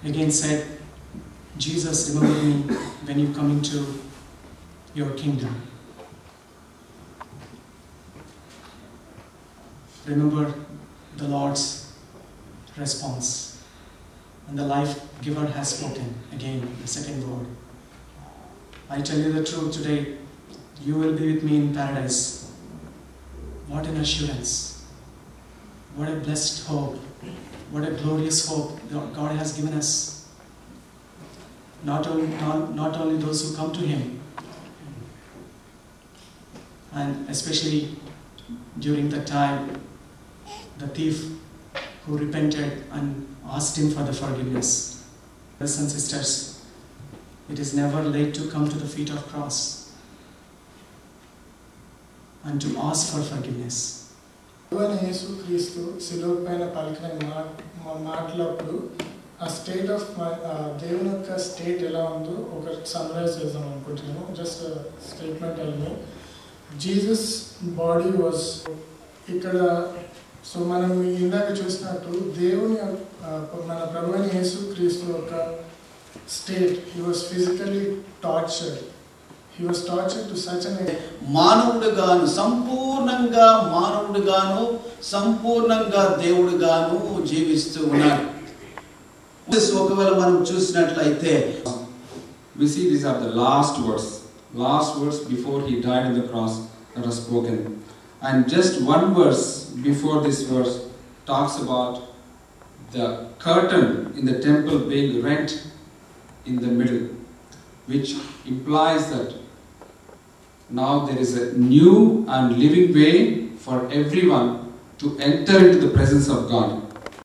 Again said, Jesus, remember me when you come into your kingdom. Remember the Lord's response. And the life giver has spoken again, the second word. I tell you the truth today, you will be with me in paradise. What an assurance. What a blessed hope. What a glorious hope God has given us. Not only those who come to Him, and especially during the time, the thief who repented and asked Him for the forgiveness. Brothers and sisters, it is never late to come to the feet of cross and to ask for forgiveness. యేసు క్రీస్తు శిలువ పైన పలికిన మాటలప్పుడు ఆ state of దేవుని యొక్క state ఎలా ఉందో ఒక సమ్మరైజ్ చేద్దాం అనుకుంటున్నాను. జస్ట్ స్టేట్మెంట్ అల్ని జీసస్ బాడీ వాజ్ ఇక్కడ. సో మనం ఇందాక చూసినట్టు దేవుని మన ప్రభు అయిన యేసు క్రీస్తు యొక్క state, he was physically tortured. He was tortured to such an extent. మానవుడుగాను సంపూర్ణంగా మానవుడుగాను సంపూర్ణంగా దేవుడుగాను జీవిస్తూ ఉన్నాడు. ఒకవేళ మనం చూసినట్లయితే we see these are the last words before he died on the cross that are spoken, and just one verse before this verse talks about the curtain in the temple being rent in the middle. which implies that now there is a new and living way for everyone to enter into the presence of God.